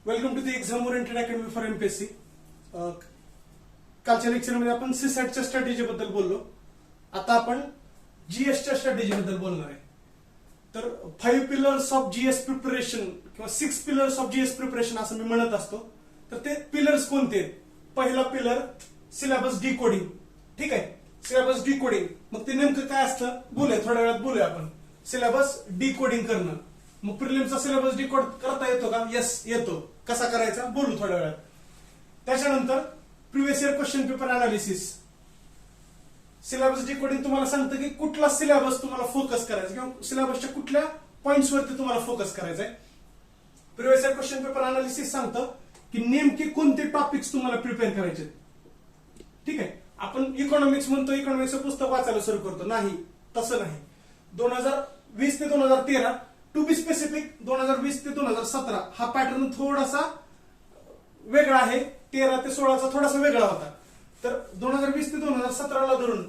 Welcome to the exam oriented academy for MPSC. कालच्या लेक्चरमध्ये आपण सीसॅटच्या स्ट्रॅटेजी बद्दल बोललो. आता आपण जीएसच्या स्ट्रॅटेजी बद्दल बोलणार आहे. तर 5 पिलर्स ऑफ जीएस प्रिपरेशन किंवा 6 पिलर्स ऑफ जीएस प्रिपरेशन असं मी म्हणत असतो. तर ते पिलर्स कोणते आहेत? पहिला पिलर सिलेबस डिकोडिंग. ठीक आहे, सिलेबस डिकोडिंग. मग ते नेमकं काय असतं बोलूया, थोड्या वेळात बोलूया आपण. सिलेबस डिकोडिंग करणं. मग प्रिलिम्सचा सिलेबस डिकोड करता येतो का? यस, येतो. कसा करायचा बोलू थोड्या वेळात. त्याच्यानंतर previous year question paper analysis. Syllabus decoding तुम्हाला सांगतं की कुठला सिलेबस तुम्हाला फोकस करायचा किंवा सिलेबसच्या कुठल्या पॉइंट्स वरती तुम्हाला फोकस करायचा आहे. Previous year question paper analysis सांगतं की नेमके कोणते टॉपिक्स तुम्हाला प्रिपेअर करायचे. ठीक आहे, आपण इकॉनॉमिक्स म्हणतो, इकॉनॉमिक्सचं पुस्तक वाचायला सुरू करतो. नाही, तसं नाही. 2020 ते 2013 टू बी स्पेसिफिक 2020 ते 2017 हा पॅटर्न थोडासा वेगळा आहे. 13 ते 16चा थोडासा वेगळा होता. तर 2020 ते 2017ला धरून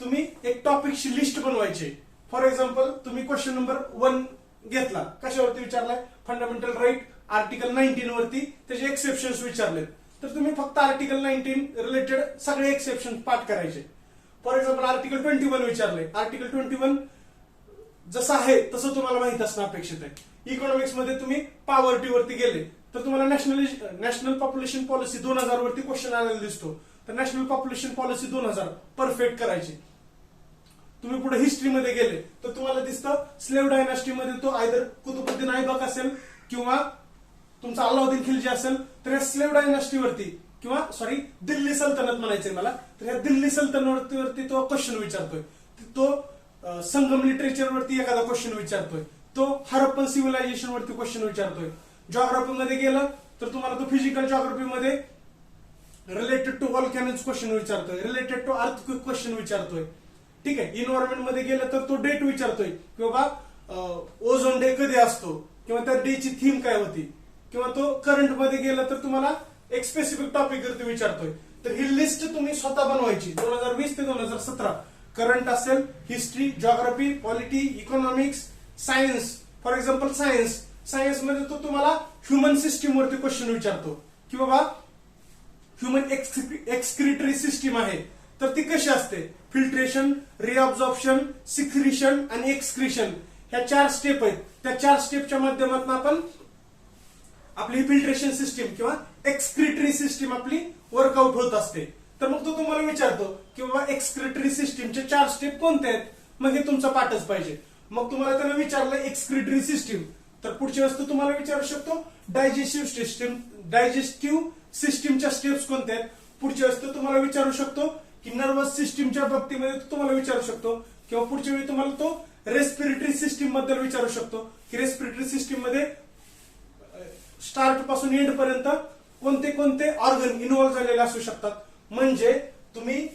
तुम्ही एक टॉपिकची लिस्ट बनवायची. फॉर एक्झाम्पल, तुम्ही क्वेश्चन नंबर 1 घेतला, कशावरती विचारलाय? फंडामेंटल राईट आर्टिकल 19 वरती त्याचे एक्सेप्शन्स विचारलेत. तर तुम्ही फक्त आर्टिकल 19 रिलेटेड सगळे एक्सेप्शन पाठ करायचे. फॉर एक्झाम्पल, आर्टिकल 21 विचारले. आर्टिकल 21 जसं आहे तसं तुम्हाला माहित असणं अपेक्षित आहे. इकॉनॉमिक्स मध्ये तुम्ही पॉवर्टी वरती गेले तर तुम्हाला नॅशनल पॉप्युलेशन पॉलिसी 2000 वरती क्वेश्चन आलेला दिसतो. तर नॅशनल पॉप्युलेशन पॉलिसी 2000 परफेक्ट करायची. तुम्ही पुढे हिस्ट्रीमध्ये गेले तर तुम्हाला दिसतं स्लेव्ह डायनास्टी मध्ये तो आयदर कुतुबुद्दीन ऐबक असेल किंवा तुमचा अल्लाउद्दीन खिलजी असेल. तर या स्लेव्ह डायनास्टी वरती किंवा दिल्ली सल्तनत म्हणायचंय मला, तर या दिल्ली सल्तनतीवरती तो क्वेश्चन विचारतोय. तो संगम लिटरेचर वरती एखादा क्वेश्चन विचारतोय. तो हरप्पन सिव्हिलायझेशन वरती क्वेश्चन विचारतोय. जॉग्राफी मध्ये गेलं तर तुम्हाला तो फिजिकल जॉग्राफी मध्ये रिलेटेड टू व्हॉल्कॅनोज क्वेश्चन विचारतोय, रिलेटेड टू अर्थक्वेक क्वेश्चन विचारतोय. ठीक आहे, इन्व्हायरमेंट मध्ये गेलं तर तो डेट विचारतोय की बाबा ओझोन डे कधी असतो किंवा त्या डेची थीम काय होती. किंवा तो करंट मध्ये गेला तर तुम्हाला एक स्पेसिफिक टॉपिक वरती विचारतोय. तर ही लिस्ट तुम्ही स्वतः बनवायची. 2020 ते 2017 करंट असेल, history, geography, polity, economics, science. For example science मध्ये तो तुम्हाला ह्युमन सिस्टीम वरती क्वेश्चन विचारतो की बाबा ह्युमन एक्सक्रिटरी सिस्टीम आहे तर ती कशी असते. फिल्ट्रेशन, रिअब्झॉर्प्शन, सिक्रिशन आणि एक्सक्रिशन ह्या 4 स्टेप आहेत. त्या 4 स्टेपच्या माध्यमातून आपण आपली फिल्ट्रेशन सिस्टीम किंवा एक्सक्रिटरी सिस्टीम आपली वर्कआउट होत असते. तर मग तो तुम्हाला विचारतो की बाबा एक्सक्रिटरी सिस्टीमचे 4 स्टेप कोणते आहेत. मग हे तुमचा पाठच पाहिजे. मग तुम्हाला त्यानं विचारलं एक्सक्रिटरी सिस्टीम, तर पुढची वस्तू तुम्हाला विचारू शकतो डायजेस्टिव्ह सिस्टीमच्या स्टेप्स कोणत्या आहेत. पुढची वस्तू तुम्हाला विचारू शकतो की नर्वस सिस्टीमच्या बाबतीमध्ये तुम्हाला विचारू शकतो. किंवा पुढच्या वेळी तुम्हाला तो रेस्पिरेटरी सिस्टीम बद्दल विचारू शकतो की रेस्पिरेटरी सिस्टीम मध्ये स्टार्ट पासून एंड पर्यंत कोणते कोणते ऑर्गन इन्व्हॉल्व्ह झालेले असू शकतात. म्हणजे तुम्ही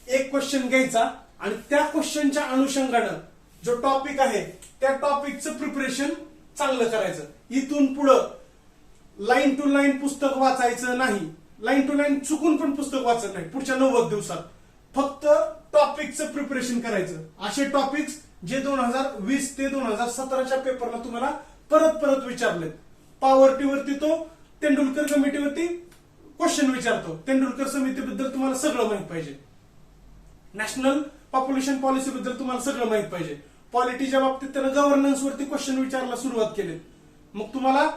एक क्वेश्चन घ्यायचा आणि त्या क्वेश्चनच्या अनुषंगानं जो टॉपिक आहे त्या टॉपिकचं प्रिपरेशन चांगलं करायचं. इथून पुढं लाईन टू लाईन पुस्तक वाचायचं नाही. लाईन टू लाईन चुकून पण पुस्तक वाचत नाही. पुढच्या 90 दिवसात फक्त टॉपिकचं प्रिपरेशन करायचं. असे टॉपिक्स जे 2020 ते 2017च्या पेपरला तुम्हाला परत परत विचारलेत. पॉवर्टीवरती तो तेंडुलकर कमिटीवरती क्वेश्चन विचारतो. तेंडुलकर समितीबद्दल तुम्हाला सगळं माहित पाहिजे. नॅशनल पॉप्युलेशन पॉलिसी बद्दल तुम्हाला सगळं माहित पाहिजे. पॉलिटीच्या बाबतीत त्यानं गव्हर्नन्स वरती क्वेश्चन विचारायला सुरुवात केली. मग तुम्हाला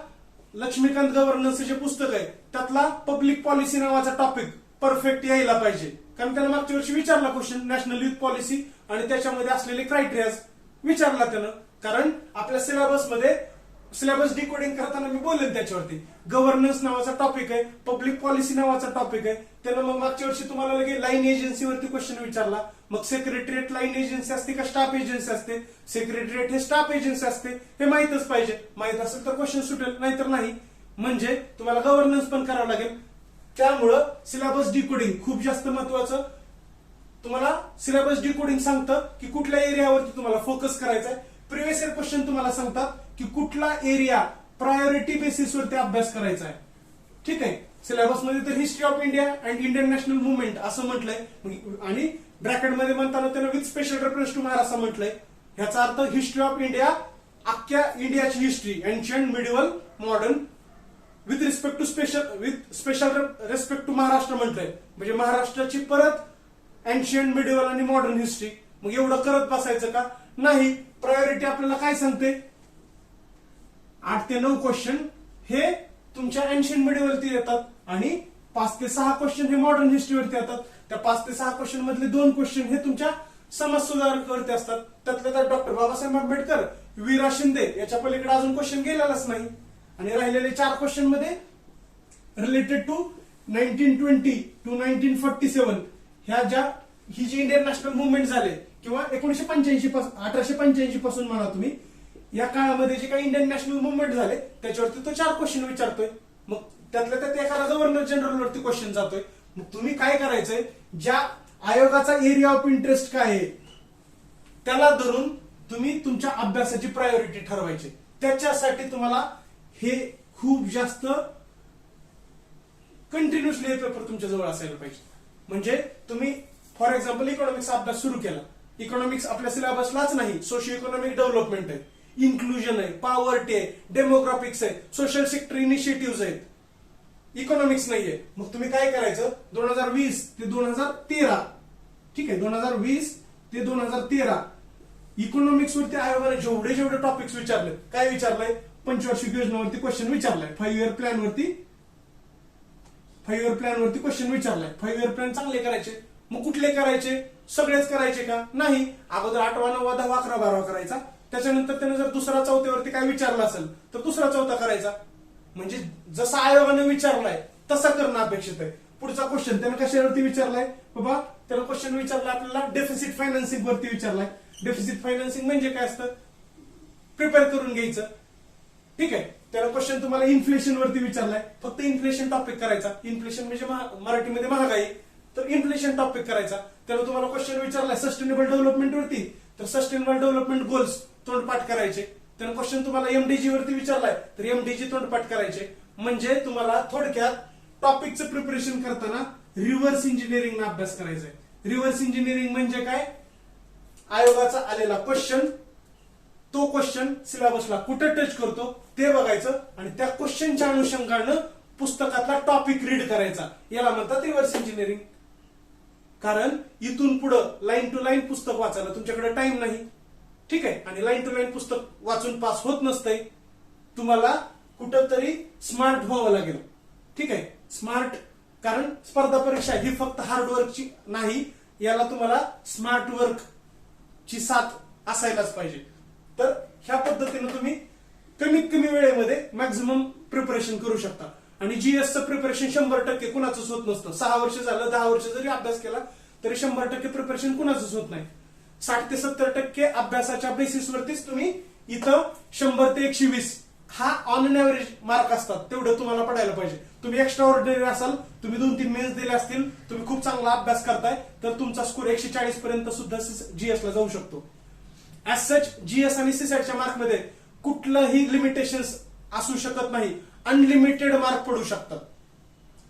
लक्ष्मीकांत गव्हर्नन्स जे पुस्तक आहे त्यातला पब्लिक पॉलिसी नावाचा टॉपिक परफेक्ट यायला पाहिजे. कारण त्यानं मागच्या वर्षी विचारला क्वेश्चन नॅशनल युथ पॉलिसी आणि त्याच्यामध्ये असलेले क्रायटेरिया विचारला त्यानं. कारण आपल्या सिलेबसमध्ये सिलेबस डिकोडिंग करताना मी बोलेन त्याच्यावरती. गव्हर्नन्स नावाचा टॉपिक आहे, पब्लिक पॉलिसी नावाचा टॉपिक आहे. त्यानं मग मागच्या वर्षी तुम्हाला लगे लाईन एजन्सीवरती क्वेश्चन विचारला. मग सेक्रेटरिएट लाईन एजन्सी असते का स्टाफ एजन्सी असते. सेक्रेटरिएट हे स्टाफ एजन्सी असते हे माहितच पाहिजे. माहित असेल तर क्वेश्चन सुटेल, नाहीतर नाही. म्हणजे तुम्हाला गव्हर्नन्स पण करावं लागेल. त्यामुळं सिलेबस डिकोडिंग खूप जास्त महत्वाचं. तुम्हाला सिलेबस डिकोडिंग सांगतं की कुठल्या एरियावरती तुम्हाला फोकस करायचा आहे. प्रिव्हियस इयर क्वेश्चन तुम्हाला सांगतात की कुठला एरिया प्रायोरिटी बेसिसवरती अभ्यास करायचा आहे. ठीक आहे, सिलेबस मध्ये तर history of India and Indian national movement असं म्हटलंय आणि ब्रॅकेटमध्ये म्हणताना त्यानं with special reference to Maharashtra असं म्हटलंय. ह्याचा अर्थ हिस्ट्री ऑफ इंडिया, अख्ख्या इंडियाची history, ancient, medieval, modern with respect to special respect to Maharashtra म्हटलंय, म्हणजे महाराष्ट्राची परत एन्शियंट, मिडिवल आणि मॉडर्न हिस्ट्री. मग एवढं करत बसायचं का? नाही. प्रायोरिटी आपल्याला काय सांगते? 8 ते 9 क्वेश्चन हे तुमच्या एन्शियंट मिडिवलती येतात आणि 5 ते 6 क्वेश्चन हे मॉडर्न हिस्ट्रीवरती येतात. त्या 5 ते 6 क्वेश्चन मधले 2 क्वेश्चन हे तुमच्या समाज सुधारकावरती असतात. त्यातल्या त्यात डॉक्टर बाबासाहेब आंबेडकर, वीरा शिंदे याच्या पलीकडे अजून क्वेश्चन गेलेलाच नाही. आणि राहिलेले 4 क्वेश्चन मध्ये रिलेटेड टू 1920 टू 1947 ह्या ज्या ही जी इंडियन नॅशनल मुवमेंट झाले किंवा 1885 पासून म्हणा तुम्ही, या काळामध्ये जे काही इंडियन नॅशनल मुवमेंट झाले त्याच्यावरती तो 4 क्वेश्चन विचारतोय. मग त्यातल्या त्यात एखादा गव्हर्नर जनरल वरती क्वेश्चन जातोय. मग तुम्ही काय करायचंय? ज्या आयोगाचा एरिया ऑफ इंटरेस्ट काय आहे त्याला धरून तुम्ही तुमच्या अभ्यासाची प्रायोरिटी ठरवायची. त्याच्यासाठी तुम्हाला हे खूप जास्त कंटिन्युअसली हे पेपर तुमच्या जवळ असायला पाहिजे. म्हणजे तुम्ही फॉर एक्झाम्पल इकॉनॉमिक्सचा अभ्यास सुरू केला. इकॉनॉमिक्स आपल्या सिलेबसलाच नाही, सोशिओ इकॉनॉमिक डेव्हलपमेंट आहे, इन्क्लुजन आहे, पॉवर्टी आहे, डेमोग्राफिक्स आहे, सोशल सेक्टर इनिशिएटिव्ह आहेत, इकॉनॉमिक्स नाहीये. मग तुम्ही काय करायचं? 2020 ते 2013, ठीक आहे, 2020 ते 2013 इकॉनॉमिक्स वरती आयोगाने जेवढे जेवढे टॉपिक्स विचारले, काय विचारलंय? पंचवार्षिक योजनेवरती क्वेश्चन विचारलाय, 5 इयर प्लॅन वरती क्वेश्चन विचारलाय. 5 इयर प्लॅन चांगले करायचे. मग कुठले करायचे? सगळेच करायचे का? नाही. अगोदर 8वा 9वा 10वा 11वा 12वा करायचा. त्याच्यानंतर त्याने जर दुसरा चौथ्यावरती काय विचारलं असेल तर दुसरा चौथा करायचा. म्हणजे जसा आयोगाने विचारलाय तसं करणं अपेक्षित आहे. पुढचा क्वेश्चन त्याने कशावरती विचारलाय? बाबा त्याला क्वेश्चन विचारला आपल्याला डेफिसिट फायनान्सिंग वरती विचारलाय. डेफिसिट फायनान्सिंग म्हणजे काय असतं? प्रिपेअर करून घ्यायचं, ठीक आहे. त्याला क्वेश्चन तुम्हाला इन्फ्लेशन वरती विचारलाय. फक्त इन्फ्लेशन टॉपिक करायचा. इन्फ्लेशन म्हणजे मराठीमध्ये महागाई, तर इन्फ्लेशन टॉपिक करायचा. त्याला तुम्हाला क्वेश्चन विचारलाय सस्टेनेबल डेव्हलपमेंट वरती, तर सस्टेनेबल डेव्हलपमेंट गोल्स तोंडपाठ करायचे. त्याला क्वेश्चन तुम्हाला एमडीजी वरती विचारलाय तर एमडीजी तोंडपाठ करायचे. म्हणजे तुम्हाला थोडक्यात टॉपिकचं प्रिपरेशन करताना रिव्हर्स इंजिनिअरिंग अभ्यास करायचा आहे. रिव्हर्स इंजिनिअरिंग म्हणजे काय? आयोगाचा आलेला क्वेश्चन, तो क्वेश्चन सिलेबसला कुठे टच करतो ते बघायचं आणि त्या क्वेश्चनच्या अनुषंगानं पुस्तकातला टॉपिक रीड करायचा. याला म्हणतात रिव्हर्स इंजिनिअरिंग. कारण इथून पुढं लाईन टू लाईन पुस्तक वाचायला तुमच्याकडे टाइम नाही, ठीक आहे. आणि लाईन टू लाईन पुस्तक वाचून पास होत नसतंय. तुम्हाला कुठंतरी स्मार्ट व्हावं लागेल, ठीक आहे. स्मार्ट, कारण स्पर्धा परीक्षा ही फक्त हार्डवर्कची नाही, याला तुम्हाला स्मार्ट वर्क ची साथ असायलाच पाहिजे. तर ह्या पद्धतीने तुम्ही कमीत कमी वेळेमध्ये मॅक्झिमम प्रिपरेशन करू शकता. आणि जीएसचं प्रिपरेशन 100% कुणाचंच होत नसतं. 6 वर्ष झालं, 10 वर्ष जरी अभ्यास केला तरी 100% प्रिपरेशन कुणाचंच होत नाही. 60 ते 70% अभ्यासाच्या बेसिसवरतीच तुम्ही इथं 100 ते 120 हा ऑन अन एव्हरेज मार्क असतात, तेवढं तुम्हाला पडायला पाहिजे. तुम्ही एक्स्ट्रा ऑर्डिनरी असाल, तुम्ही 2-3 मेन्स दिले असतील, तुम्ही खूप चांगला अभ्यास करताय तर तुमचा स्कोर 140 पर्यंत सुद्धा जीएसला जाऊ शकतो. ऍज सच जीएस आणि सीसॅटच्या मार्कमध्ये कुठलंही लिमिटेशन्स असू शकत नाही. अनलिमिटेड मार्क पडू शकतात.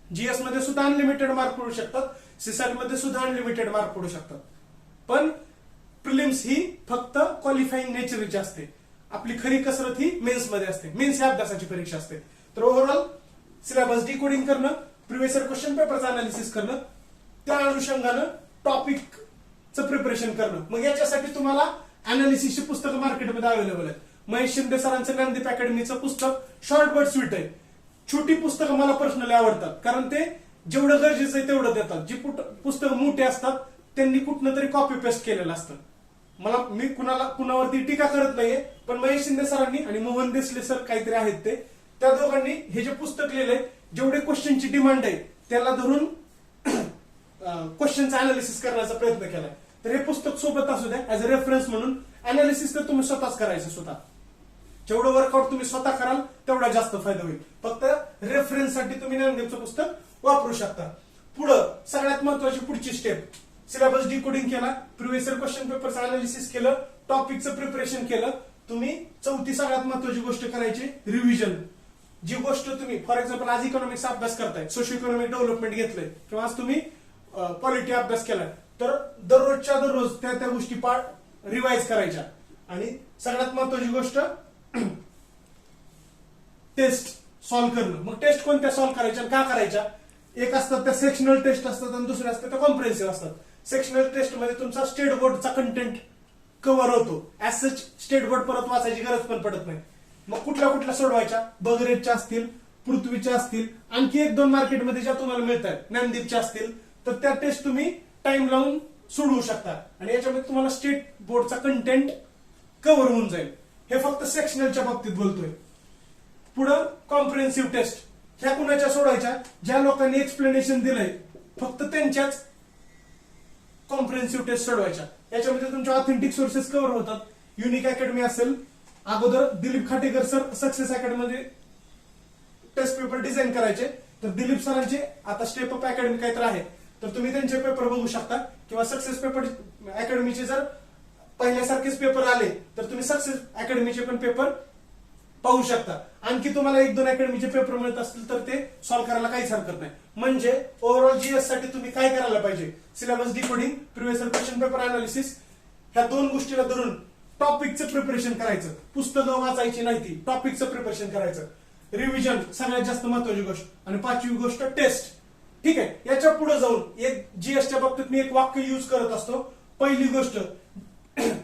जीएस मध्ये सुद्धा अनलिमिटेड मार्क पडू शकतात, सीसॅट मध्ये सुद्धा अनलिमिटेड मार्क पडू शकतात. पण प्रिलिम्स ही फक्त क्वालिफाईंग नेचरची असते. आपली खरी कसरत ही मेन्स मध्ये असते. मेन्स ही अभ्यासाची परीक्षा असते. तर ओव्हरऑल सिलेबस डिकोडिंग करणं, प्रिव्हियस इयर क्वेश्चन पेपरचं अनालिसिस करणं, त्या अनुषंगानं टॉपिकचं प्रिपरेशन करणं. मग याच्यासाठी तुम्हाला अनालिसिसची पुस्तकं मार्केटमध्ये अवेलेबल आहेत. महेश शिंदे सरांचं ज्ञानदीप अकॅडमीचं पुस्तक शॉर्ट बट स्वीट आहे. छोटी पुस्तकं मला पर्सनली आवडतात, कारण ते जेवढं गरजेचं आहे तेवढं देतात. जी पुस्तकं मोठी असतात त्यांनी कुठनं तरी कॉपी पेस्ट केलेलं असतं. मी कुणावरती टीका करत नाहीये, पण महेश शिंदे सरांनी आणि मोहन देसले सर काहीतरी आहेत ते, त्या दोघांनी हे जे पुस्तक लिहिलंय, जेवढे क्वेश्चनची डिमांड आहे त्याला धरून क्वेश्चनचा अनालिसिस करण्याचा प्रयत्न केलाय. तर हे पुस्तक सोबत असू द्या ऍज अ रेफरन्स म्हणून. अनालिसिस तर तुम्ही स्वतःच करायचं. स्वतः जेवढं वर्कआउट तुम्ही स्वतः कराल तेवढा जास्त फायदा होईल. फक्त रेफरन्ससाठी तुम्ही ज्ञानदीपचं पुस्तक वापरू शकता. पुढं सगळ्यात महत्वाची पुढची स्टेप, सिलेबस डिकोडिंग केला, प्रिव्हियस इयर क्वेश्चन पेपरचं अनालिसिस केलं, टॉपिकचं प्रिपरेशन केलं. तुम्ही चौथी सगळ्यात महत्वाची गोष्ट करायची रिव्हिजन. जी गोष्ट तुम्ही फॉर एक्झाम्पल आज इकॉनॉमिक्सचा अभ्यास करताय, सोशिओ इकॉनॉमिक डेव्हलपमेंट घेतलंय किंवा आज तुम्ही पॉलिटी अभ्यास केलाय, तर दररोजच्या दररोज त्या गोष्टी रिवाइज करायच्या. आणि सगळ्यात महत्वाची गोष्ट टेस्ट सॉल्व्ह करणं. मग टेस्ट कोणत्या सॉल्व्ह करायच्या आणि का करायच्या? एक असतात त्या सेक्शनल टेस्ट असतात आणि दुसऱ्या असतात त्या कॉम्प्रिहेन्सिव्ह असतात. सेक्शनल टेस्ट मध्ये तुमचा स्टेट बोर्डचा कंटेंट कव्हर होतो. ऍज सच स्टेट बोर्ड परत वाचायची गरज पण पडत नाही. मग कुठल्या कुठल्या सोडवायच्या? बगरेजच्या असतील, पृथ्वीच्या असतील, आणखी एक दोन मार्केटमध्ये ज्या तुम्हाला मिळत आहेत, ज्ञानदीपच्या असतील, तर त्या टेस्ट तुम्ही टाइम लावून सोडवू शकता आणि याच्यामध्ये तुम्हाला स्टेट बोर्डचा कंटेंट कव्हर होऊन जाईल. हे फक्त सेक्शनलच्या बाबतीत बोलतोय. पुढं कॉम्प्रिहेन्सिव्ह टेस्ट. ह्या कुणाच्या सोडायच्या? ज्या लोकांनी एक्सप्लेनेशन दिलंय फक्त त्यांच्याच कॉम्प्रिहेन्सिव्ह टेस्ट सोडवायच्या. याच्यामध्ये तुमच्या ऑथेंटिक सोर्सेस कव्हर होतात. युनिक अकॅडमी असेल, अगोदर दिलीप खाटेकर सर सक्सेस अकॅडमीमध्ये टेस्ट पेपर डिझाईन करायचे, तर दिलीप सरांचे आता स्टेप अप अकॅडमी काहीतरी आहे, तर तुम्ही त्यांचे पेपर बघू शकता. किंवा सक्सेस पेपर अकॅडमीचे जर पहिल्यासारखेच पेपर आले तर तुम्ही सक्सेस अकॅडमीचे पण पेपर पाहू शकता. आणखी तुम्हाला एक दोन अकॅडमीचे पेपर मिळत असतील तर ते सॉल्व्ह करायला काहीच हरकत नाही. म्हणजे ओव्हरऑल जीएस साठी तुम्ही काय करायला पाहिजे? Syllabus decoding, previous question paper analysis, ह्या दोन गोष्टीला धरून टॉपिकचं प्रिपरेशन करायचं. पुस्तकं वाचायची नाही, ती टॉपिकचं प्रिपरेशन करायचं. रिव्हिजन सगळ्यात जास्त महत्वाची गोष्ट. आणि पाचवी गोष्ट टेस्ट. ठीक आहे. याच्या पुढे जाऊन एक जीएसच्या बाबतीत मी एक वाक्य युज करत असतो. पहिली गोष्ट,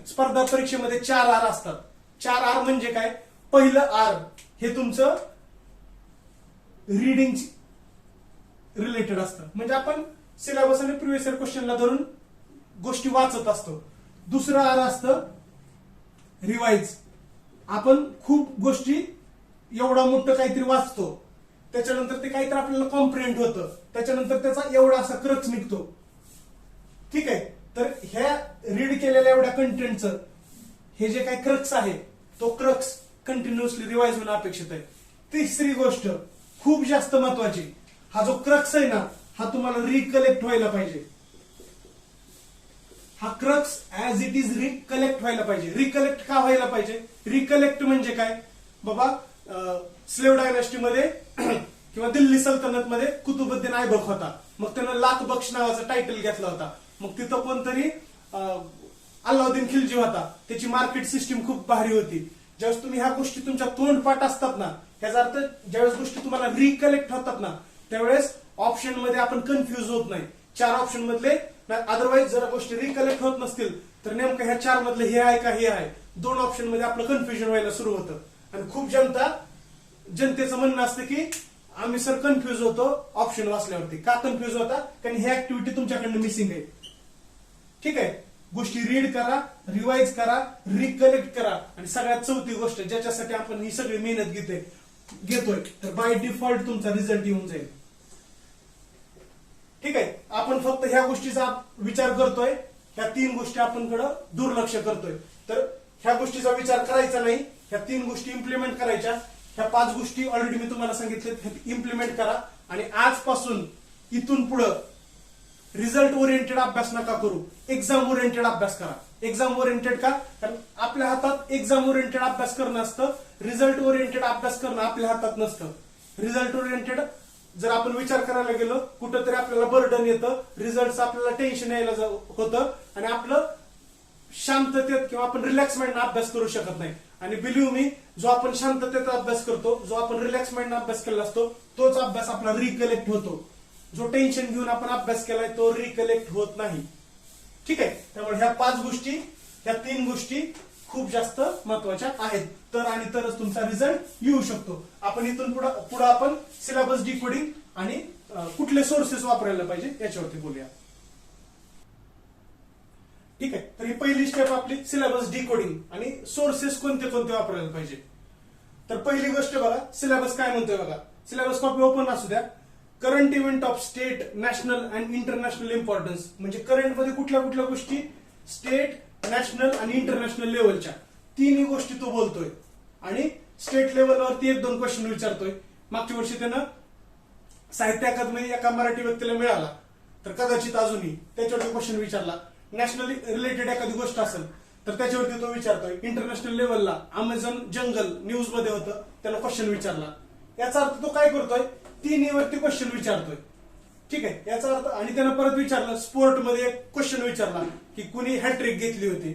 स्पर्धा परीक्षेमध्ये 4 आर असतात. 4 आर म्हणजे काय? पहिलं आर हे तुमचं रिडिंग रिलेटेड असतं, म्हणजे आपण सिलेबस आणि प्रिव्हियस क्वेश्चनला धरून गोष्टी वाचत असतो. दुसरं आर असतं रिवाइज. आपण खूप गोष्टी एवढा मोठं काहीतरी वाचतो, त्याच्यानंतर ते काहीतरी आपल्याला कॉम्प्रिहेंड होतं, त्याच्यानंतर त्याचा एवढा असा क्रक्स निघतो. ठीक आहे. तर ह्या रीड केलेल्या एवढ्या कंटेंटचं हे जे काही क्रक्स आहे तो क्रक्स कंटिन्युअसली रिवाइज होणं अपेक्षित आहे. तिसरी गोष्ट खूप जास्त महत्वाची, हा जो क्रक्स आहे ना हा तुम्हाला रिकलेक्ट व्हायला पाहिजे. हा crux as it is recollect व्हायला पाहिजे. रिकलेक्ट का व्हायला पाहिजे? रिकलेक्ट म्हणजे काय बाबा? स्लेव्ह डायनास्टीमध्ये किंवा दिल्ली सल्तनत मध्ये कुतुबुद्दीन ऐबक होता, मग त्यानं लाख बख्श नावाचा टायटल घेतला होता. मग तिथं कोणतरी अल्लाउद्दीन खिलजी होता, त्याची मार्केट सिस्टीम खूप भारी होती. ज्यावेळेस तुम्ही ह्या गोष्टी तुमच्या तोंडपाठ असतात ना, याचा अर्थ ज्यावेळेस गोष्टी तुम्हाला रिकलेक्ट होतात ना त्यावेळेस ऑप्शन मध्ये आपण कन्फ्युज होत नाही. 4 ऑप्शन मधले, अदरवाईज जर गोष्टी रिकलेक्ट होत नसतील तर नेमकं ह्या 4 मधले हे आहे का हे आहे, 2 ऑप्शन मध्ये आपलं कन्फ्युजन व्हायला सुरू होतं. आणि खूप जनतेचं म्हणणं असतं की आम्ही सर कन्फ्युज होतो ऑप्शन वाचल्यावरती. का कन्फ्युज होता? कारण ही ऍक्टिव्हिटी तुमच्याकडनं मिसिंग आहे. ठीक आहे. गोष्टी रीड करा, रिवाइज करा, रिकलेक्ट करा, आणि सगळ्यात चौथी गोष्ट ज्याच्यासाठी आपण ही सगळी मेहनत घेतोय तर बाय डिफॉल्ट तुमचा रिझल्ट येऊन जाईल. ठीक आहे. आपण फक्त ह्या गोष्टीचा विचार करतोय, ह्या 3 गोष्टी आपण दुर्लक्ष करतोय. तर ह्या गोष्टीचा विचार करायचा नाही, ह्या 3 गोष्टी इम्प्लिमेंट करायच्या. ह्या 5 गोष्टी ऑलरेडी मी तुम्हाला सांगितल्या, इम्प्लिमेंट करा. आणि आजपासून इथून पुढं रिझल्ट ओरिएंटेड अभ्यास नका करू, एक्झाम ओरिएंटेड अभ्यास करा. एक्झाम ओरिएंटेड का? कारण आपल्या हातात एक्झाम ओरिएंटेड अभ्यास करणं असतं, रिझल्ट ओरिएंटेड अभ्यास करणं आपल्या हातात नसतं. रिझल्ट ओरिएंटेड जर आपण विचार करायला गेलो कुठंतरी आपल्याला बर्डन येतं, रिझल्टचं आपल्याला टेन्शन यायला होतं आणि आपलं शांततेत किंवा आपण रिलॅक्स माइंडनं अभ्यास करू शकत नाही. आणि बिलीव्ह मी, जो आपण शांततेत अभ्यास करतो, जो आपण रिलॅक्स माइंडनं अभ्यास केला असतो तोच अभ्यास आपला रिकलेक्ट होतो. जो टेन्शन घेऊन आपण अभ्यास केलाय तो रिकलेक्ट होत नाही. ठीक आहे. त्यामुळे ह्या 5 गोष्टी, ह्या 3 गोष्टी खूप जास्त महत्वाच्या आहेत. तर आणि तरच तुमचा रिझल्ट येऊ शकतो. आपण इथून पुढे आपण सिलेबस डिकोडिंग आणि कुठले सोर्सेस वापरायला पाहिजे याच्यावरती बोलूया. ठीक आहे. तर ही पहिली स्टेप आपली सिलेबस डिकोडिंग आणि सोर्सेस कोणते कोणते वापरायला पाहिजे. तर पहिली गोष्ट बघा, सिलेबस काय म्हणतोय बघा. सिलेबस कॉपी ओपन असू द्या. Current event of state, national and international importance, म्हणजे करंट मध्ये कुठल्या कुठल्या गोष्टी स्टेट, नॅशनल आणि इंटरनॅशनल लेवलच्या 3 गोष्टी तो बोलतोय. आणि स्टेट लेवलवरती 1-2 क्वेश्चन विचारतोय. मागच्या वर्षी त्यानं साहित्य अकादमी एका मराठी व्यक्तीला मिळाला तर कदाचित अजूनही त्याच्यावरती क्वेश्चन विचारला. नॅशनल रिलेटेड एखादी गोष्ट असेल तर त्याच्यावरती तो विचारतोय. इंटरनॅशनल लेवलला अमेझॉन जंगल न्यूज मध्ये होतं, त्याला क्वेश्चन विचारला. याचा अर्थ तो काय करतोय, 3 वरती क्वेश्चन विचारतोय. ठीक आहे. याचा अर्थ, आणि त्यानं परत विचारलं स्पोर्ट मध्ये एक क्वेश्चन विचारला की कुणी हॅट्रिक घेतली होती.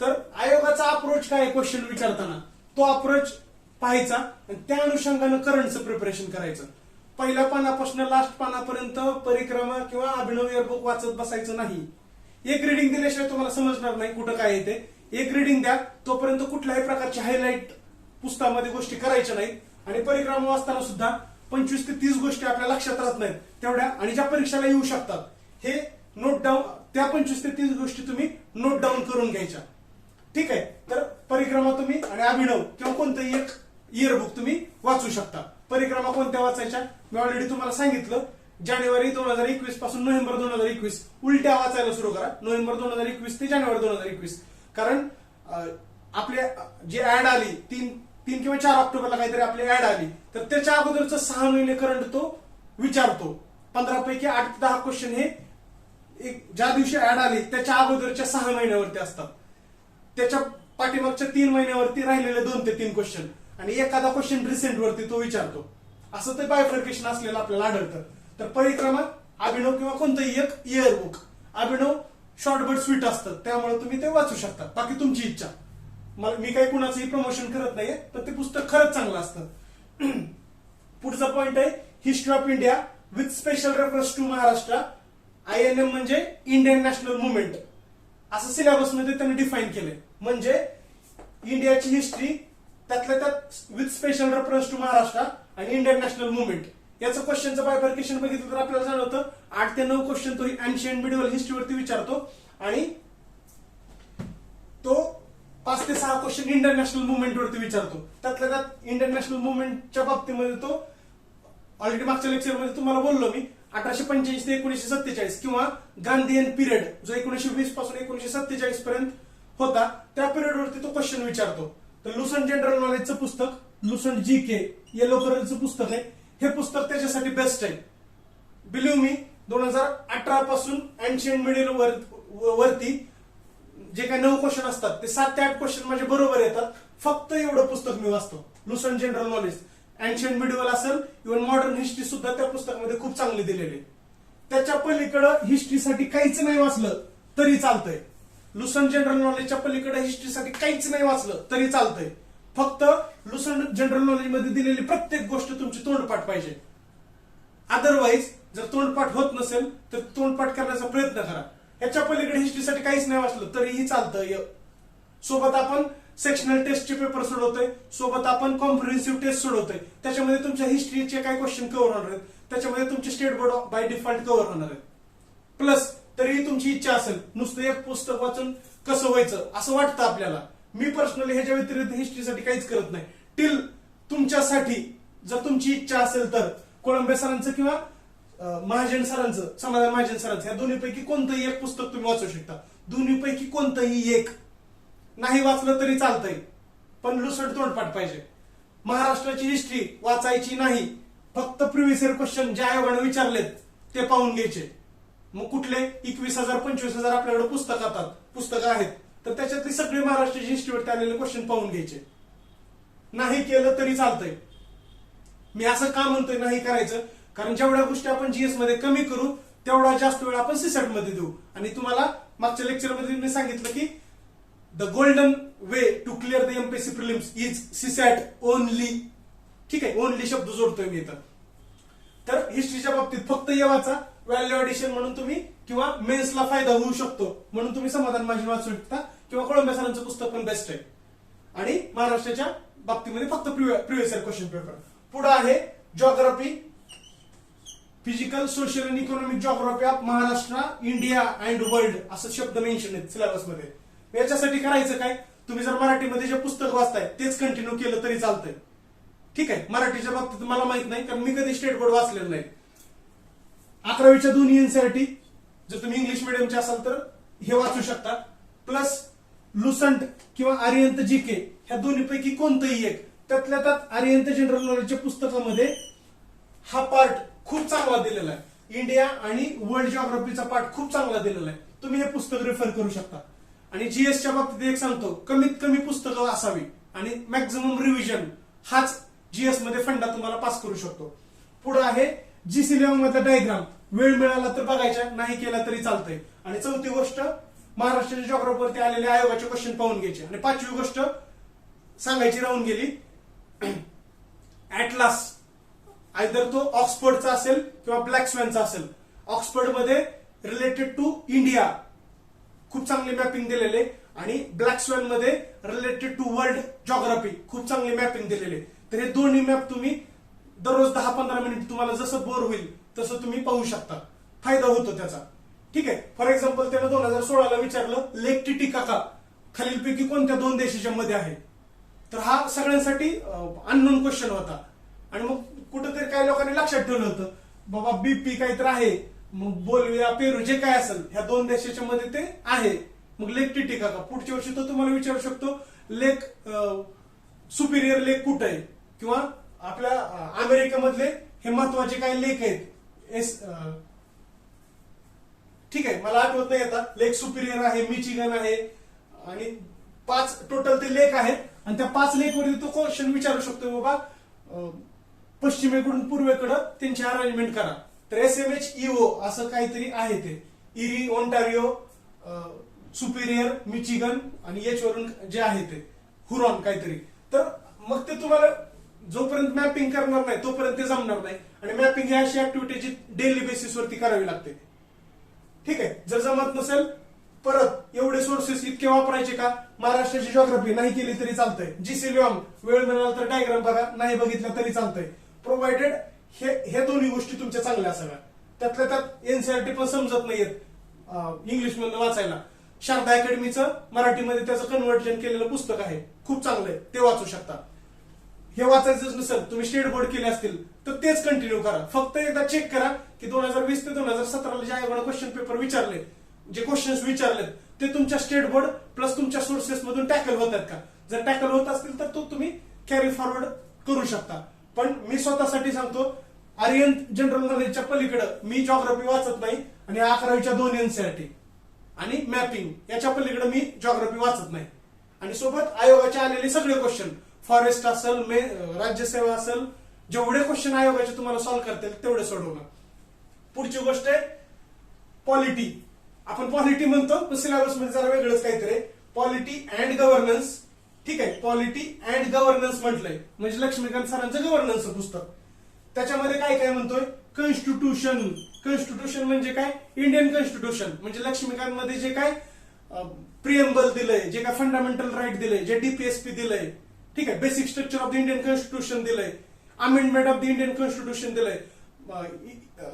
तर आयोगाचा अप्रोच काय क्वेश्चन विचारताना, तो अप्रोच पाहायचा आणि त्या अनुषंगानं करंटचं प्रिपरेशन करायचं. पहिल्या पानापासून लास्ट पानापर्यंत परिक्रमा किंवा अभिनव इयरबुक वाचत बसायचं नाही. एक रिडिंग दिल्याशिवाय तुम्हाला समजणार नाही कुठं काय येते. एक रिडिंग द्या, तोपर्यंत कुठल्याही प्रकारची हायलाइट पुस्तकामध्ये गोष्टी करायच्या नाहीत. आणि परिक्रमा वाचताना सुद्धा 25 ते 30 गोष्टी आपल्या लक्षात राहत नाहीत तेवढ्या, आणि ज्या परीक्षेला येऊ शकतात हे नोट डाऊन, त्या 25 ते 30 गोष्टी तुम्ही नोट डाऊन करून घ्यायच्या. ठीक आहे. तर परिक्रमा तुम्ही आणि अभिनव किंवा कोणतंही एक इयरबुक तुम्ही वाचू शकता. परिक्रमा कोणत्या वाचायच्या मी ऑलरेडी तुम्हाला सांगितलं. जानेवारी 2021 पासून नोव्हेंबर 2021 उलट्या वाचायला सुरू करा. नोव्हेंबर 2021 ते जानेवारी 2021. कारण आपल्या जी ऍड आली 3 किंवा 4 ऑक्टोबरला काहीतरी आपली ऍड आली, तर त्याच्या अगोदरचं 6 महिने करंट तो विचारतो. 15 पैकी 8 ते 10 क्वेश्चन हे ज्या दिवशी ऍड आली त्याच्या अगोदरच्या 6 महिन्यावरती असतात. त्याच्या पाठीमागच्या 3 महिन्यावरती राहिलेले 2 ते 3 क्वेश्चन आणि एखादा क्वेश्चन रिसेंट वरती तो विचारतो. असं ते बायफर्केशन असलेलं आपल्याला आढळतं. तर परिक्रमा, अभिनव किंवा कोणतंही एक yearbook. Abhinav short but sweet असतं, त्यामुळे तुम्ही ते वाचू शकता. बाकी तुमची इच्छा. मी काही कुणाचंही प्रमोशन करत नाहीये, पण ते पुस्तक खरंच चांगलं असतं. पुढचा पॉइंट आहे history of India with special reference to Maharashtra. INM म्हणजे इंडियन नॅशनल मुवमेंट असं सिलेबसमध्ये त्यांनी डिफाईन केलंय. म्हणजे इंडियाची हिस्ट्री त्यातल्या त्यात with special reference to Maharashtra आणि इंडियन नॅशनल मुवमेंट. याचं क्वेश्चनचं बायफर्केशन बघितलं तर आपल्याला जाणवतं 8 ते 9 क्वेश्चन तो एन्शियंट मिडिवल हिस्ट्रीवरती विचारतो आणि तो 5 ते 6 क्वेश्चन इंडियन नॅशनल मुवमेंट वरती विचारतो. त्यातल्या त्यात इंडियन नॅशनल मुवमेंटच्या बाबतीमध्ये तो ऑलरेडी मागच्या लेक्चरमध्ये तुम्हाला बोललो मी 1885 ते 1947 किंवा गांधीयन पिरियड जो 1920 पासून 1947 पर्यंत होता, त्या पिरियडवरती तो क्वेश्चन विचारतो. तर लुसंट जनरल नॉलेजचं पुस्तक, लुसंट GK येलो कलरचं पुस्तक आहे. हे पुस्तक त्याच्यासाठी बेस्ट आहे. बिलीव्ह मी 2018 पासून एन्शियंट मिडिवल वरती जे काही 9 क्वेश्चन असतात ते 7 ते 8 क्वेश्चन माझे बरोबर येतात. फक्त एवढं पुस्तक मी वाचतो. लुसंट जनरल नॉलेज, एन्शियंट मिडिवल असेल, इव्हन मॉडर्न हिस्ट्री सुद्धा त्या पुस्तकामध्ये खूप चांगली दिलेली. त्याच्या पलीकडं हिस्ट्रीसाठी काहीच नाही वाचलं तरी चालतंय. लुसंट जनरल नॉलेजच्या पलीकडे हिस्ट्रीसाठी काहीच नाही वाचलं तरी चालतंय. फक्त लुसंट जनरल नॉलेज मध्ये दिलेली प्रत्येक गोष्ट तुमची तोंडपाठ पाहिजे. अदरवाईज जर तोंडपाठ होत नसेल तर तोंडपाठ करण्याचा प्रयत्न करा. याच्या पलीकडे हिस्ट्रीसाठी काहीच नाही वाचलं तरीही चालतंय. सोबत आपण सेक्शनल टेस्टचे पेपर सोडवतोय, सोबत आपण कॉम्प्रिहेन्सिव्ह टेस्ट सोडवतोय. त्याच्यामध्ये तुमच्या हिस्ट्रीचे काही क्वेश्चन कव्हर होणार आहेत, त्याच्यामध्ये तुमचे state board by default cover होणार आहेत. प्लस तरीही तुमची इच्छा असेल नुसतं एक पुस्तक वाचून कसं व्हायचं असं वाटतं आपल्याला. मी पर्सनली ह्याच्या व्यतिरिक्त हिस्ट्रीसाठी काहीच करत नाही. टिल तुमच्यासाठी जर तुमची इच्छा असेल तर कोळंबे सरांचं किंवा महाजन सरांचं, समाधान महाजन सरांचं, या दोन्हीपैकी कोणतंही एक पुस्तक तुम्ही वाचू शकता. दोन्हीपैकी कोणतंही एक. नाही वाचलं तरी चालतंय, पण लुसंट तोंडपाठ पाहिजे. महाराष्ट्राची हिस्ट्री वाचायची नाही, फक्त प्रिव्हियस इयर क्वेश्चन ज्या आयोगाने विचारलेत ते पाहून घ्यायचे. मग कुठले 21,000 25,000 आपल्याकडे पुस्तकं आहेत, तर त्याच्यातली सगळे महाराष्ट्राची हिस्ट्रीवरती आलेले क्वेश्चन पाहून घ्यायचे. नाही केलं तरी चालतंय. मी असं का म्हणतोय नाही करायचं, कारण जेवढ्या गोष्टी आपण GS मध्ये कमी करू तेवढा जास्त वेळ आपण सीसॅट मध्ये देऊ. आणि तुम्हाला मागच्या लेक्चरमध्ये मी सांगितलं की the golden way to clear the MPSC prelims is CSAT only. ठीक आहे, ओनली शब्द जोडतोय मी इथं. तर हिस्ट्रीच्या बाबतीत फक्त ये वाचा, व्हॅल्यू ऍडिशन म्हणून तुम्ही किंवा मेन्सला फायदा होऊ शकतो म्हणून तुम्ही समाधान महाजन वाचू शकता किंवा कोळंबे सरांचं पुस्तक पण बेस्ट आहे. आणि महाराष्ट्राच्या बाबतीमध्ये फक्त प्रिव्हियस इयर क्वेश्चन पेपर. पुढे आहे जॉग्राफी, फिजिकल, सोशल आणि economic geography of Maharashtra, India and world असं शब्द मेन्शन आहेत सिलेबसमध्ये. याच्यासाठी करायचं काय, तुम्ही जर मराठीमध्ये जे पुस्तक वाचताय तेच कंटिन्यू केलं तरी चालतंय. ठीक आहे. मराठीच्या बाबतीत मला माहित नाही कारण मी कधी स्टेट बोर्ड वाचलेलं नाही. 11वीच्या दोन्ही NCERT जर तुम्ही इंग्लिश मिडियमचे असाल तर हे वाचू शकता. प्लस लुसंट किंवा आर्यंत GK ह्या दोन्हीपैकी कोणतंही एक. त्यातल्या त्यात आर्यंत जनरल नॉलेजच्या पुस्तकामध्ये हा पार्ट खूप चांगला दिलेला आहे. इंडिया आणि वर्ल्ड जिओग्राफीचा पार्ट खूप चांगला दिलेला आहे. तुम्ही हे पुस्तक रेफर करू शकता. आणि GSच्या बाबतीत एक सांगतो, कमीत कमी पुस्तकं असावी आणि मॅक्झिमम रिव्हिजन हाच GS मध्ये फंडा तुम्हाला पास करू शकतो. पुढे आहे GC लेव्हल मधला डायग्राम. वेळ मिळाला तर बघायचा, नाही केला तरी चालतंय. आणि चौथी गोष्ट महाराष्ट्राच्या जिओग्राफीवरती आलेले आयोगाचे क्वेश्चन पाहून घ्यायचे. आणि 5वी गोष्ट सांगायची राहून गेली, ऍटलास आयदर तो ऑक्सफर्डचा असेल किंवा ब्लॅक स्वॅनचा असेल. ऑक्सफर्डमध्ये रिलेटेड टू इंडिया खूप चांगली मॅपिंग दिलेले आणि ब्लॅक स्वॅन मध्ये रिलेटेड टू वर्ल्ड जॉग्राफी खूप चांगली मॅपिंग दिलेले. तर हे दोन्ही मॅप तुम्ही दररोज 10-15 मिनिट तुम्हाला जसं बोर होईल तसं तुम्ही पाहू शकता. फायदा होतो त्याचा. ठीक आहे. फॉर एक्झाम्पल त्यानं 2016ला विचारलं लेक टिटिकाका खालीलपैकी कोणत्या 2 देशाच्या मध्ये आहे. तर हा सगळ्यांसाठी अननोन क्वेश्चन होता. आणि मग कुठेतरी काही लोकांनी लक्षात ठेवलं होतं बाबा BP काहीतरी आहे, मग बोलविया पेरू जे काय असेल ह्या 2 देशाच्या मध्ये ते आहे. मग लेक टिटिकाका पुढच्या वर्षी तो तुम्हाला विचारू शकतो लेक सुपिरियर लेक कुठे आहे, किंवा आपल्या अमेरिकेमधले हे महत्वाचे काही लेक आहेत. ठीक आहे, मला आठवत नाही आता. लेक सुपिरियर आहे, मिचिगन आहे आणि 5 टोटल ते लेक आहेत. आणि त्या 5 लेक वरती तो क्वेश्चन विचारू शकतो बाबा पश्चिमेकडून पूर्वेकडं त्यांची अरेंजमेंट करा. तर SMHEO असं काहीतरी आहे ते. इरी, ओंटारिओ, सुपिरियर, मिचिगन आणि H वरून जे आहे ते हुरॉन काहीतरी. तर मग ते तुम्हाला जोपर्यंत मॅपिंग करणार नाही तोपर्यंत ते जमणार नाही. आणि मॅपिंग ही अशी ऍक्टिव्हिटी जी डेली बेसिसवरती करावी लागते. ठीक आहे. जर जमत नसेल परत एवढे सोर्सेस इतके वापरायचे का? महाराष्ट्राची जिओग्राफी नाही केली तरी चालतंय. GC लिओंग वेळ मिळाला तर डायग्राम बघा, नाही बघितला तरी चालतंय. प्रोव्हाइडेड हे दोन्ही गोष्टी तुमच्या चांगल्या असाव्या. त्यातल्या त्यात NCERT पण समजत नाहीयेत इंग्लिश मधून वाचायला. शारदा अकॅडमीचं मराठीमध्ये त्याचं कन्व्हर्जन केलेलं पुस्तक आहे, खूप चांगलं आहे, ते वाचू शकता. हे वाचायचंच नसेल, तुम्ही स्टेट बोर्ड केले असतील तर तेच कंटिन्यू करा. फक्त एकदा चेक करा की 2020 ते 2017ला जे आयोगाने क्वेश्चन पेपर विचारले, जे क्वेश्चन्स विचारलेत ते तुमच्या स्टेट बोर्ड प्लस तुमच्या सोर्सेस मधून टॅकल होत आहेत का? जर टॅकल होत असतील तर तो तुम्ही कॅरी फॉरवर्ड करू शकता. पण मी स्वतःसाठी सांगतो, आर्यन जनरल नॉलेजच्या पलीकडे मी जॉग्राफी वाचत नाही आणि 11वीच्या 2 NCERT आणि मॅपिंग याच्या पलीकडे मी जॉग्राफी वाचत नाही. आणि सोबत आयोगाचे आलेले सगळे क्वेश्चन, फॉरेस्ट असेल, राज्यसेवा असेल, जेवढे क्वेश्चन आयोगाचे तुम्हाला सॉल्व्ह करतील तेवढे सोडवणं. पुढची गोष्ट आहे पॉलिटी. आपण पॉलिटी म्हणतो पण सिलेबस मध्ये जरा वेगळंच काहीतरी. Polity and governance. ठीक आहे. पॉलिटी अँड गव्हर्नन्स म्हटलंय म्हणजे लक्ष्मीकांत सरांचं गव्हर्नन्सचं पुस्तक. त्याच्यामध्ये काय काय म्हणतोय? कॉन्स्टिट्यूशन. कॉन्स्टिट्यूशन म्हणजे काय? इंडियन कॉन्स्टिट्यूशन म्हणजे लक्ष्मीकांत मध्ये जे काय प्रिएम्बल दिलंय, जे काय फंडामेंटल राईट दिलंय, जे DPSP दिलंय, ठीक आहे, basic structure of the Indian constitution दिलंय, amendment of the Indian constitution दिलंय,